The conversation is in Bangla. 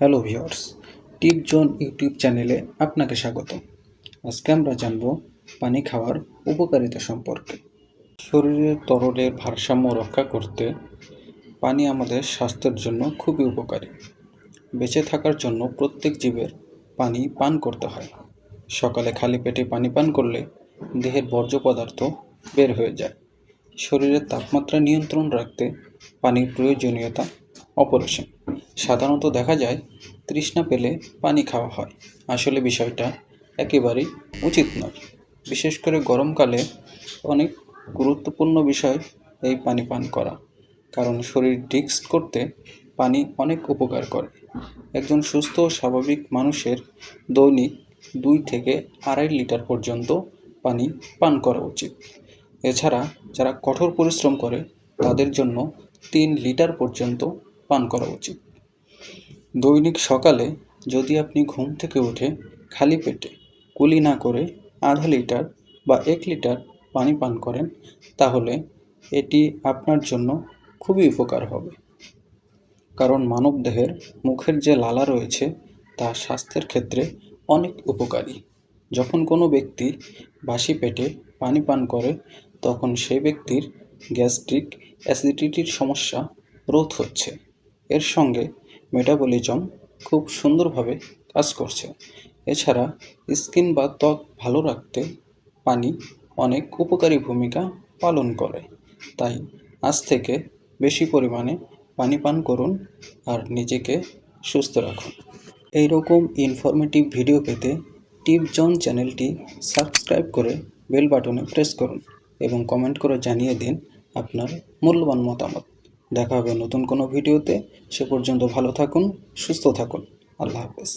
হ্যালো ভিউয়ার্স, টিপ জোন ইউটিউব চ্যানেলে আপনাকে স্বাগত। আজকে আমরা জানব পানি খাওয়ার উপকারিতা সম্পর্কে। শরীরের তরলের ভারসাম্য রক্ষা করতে পানি আমাদের স্বাস্থ্যের জন্য খুবই উপকারী। বেঁচে থাকার জন্য প্রত্যেক জীবের পানি পান করতে হয়। সকালে খালি পেটে পানি পান করলে দেহের বর্জ্য পদার্থ বের হয়ে যায়। শরীরের তাপমাত্রা নিয়ন্ত্রণ রাখতে পানির প্রয়োজনীয়তা অপরিসীম। সাধারণত দেখা যায় তৃষ্ণা পেলে পানি খাওয়া হয়। আসলে বিষয়টা একেবারেই উচিত নয়। বিশেষ করে গরমকালে অনেক গুরুত্বপূর্ণ বিষয় এই পানি পান করা, কারণ শরীর ডিটক্স করতে পানি অনেক উপকার করে। একজন সুস্থ ও স্বাভাবিক মানুষের দৈনিক 2 থেকে 2.5 লিটার পর্যন্ত পানি পান করা উচিত। এছাড়া যারা কঠোর পরিশ্রম করে তাদের জন্য 3 লিটার পর্যন্ত পান করা উচিত। দৈনিক সকালে যদি আপনি ঘুম থেকে উঠে খালি পেটে কুলি না করে আধা লিটার বা 1 লিটার পানি পান করেন, তাহলে এটি আপনার জন্য খুবই উপকার হবে। কারণ মানবদেহের মুখের যে লালা রয়েছে তা স্বাস্থ্যের ক্ষেত্রে অনেক উপকারী। যখন কোনো ব্যক্তি বাসি পেটে পানি পান করে তখন সেই ব্যক্তির গ্যাস্ট্রিক অ্যাসিডিটির সমস্যা রোধ হচ্ছে। এর সঙ্গে মেটাবলিজম খুব সুন্দরভাবে কাজ করছে। এছাড়া স্কিন বা ত্বক ভালো রাখতে পানি অনেক উপকারী ভূমিকা পালন করে। তাই আজ থেকে বেশি পরিমাণে পানি পান করুন আর নিজেকে সুস্থ রাখুন। এই রকম ইনফরমেটিভ ভিডিও পেতে টিপ জোন চ্যানেলটি সাবস্ক্রাইব করে বেল বাটনে প্রেস করুন এবং কমেন্ট করে জানিয়ে দিন আপনার মূল্যবান মতামত। দেখা হবে নতুন কোনো ভিডিওতে। সে পর্যন্ত ভালো থাকুন, সুস্থ থাকুন। আল্লাহ হাফেজ।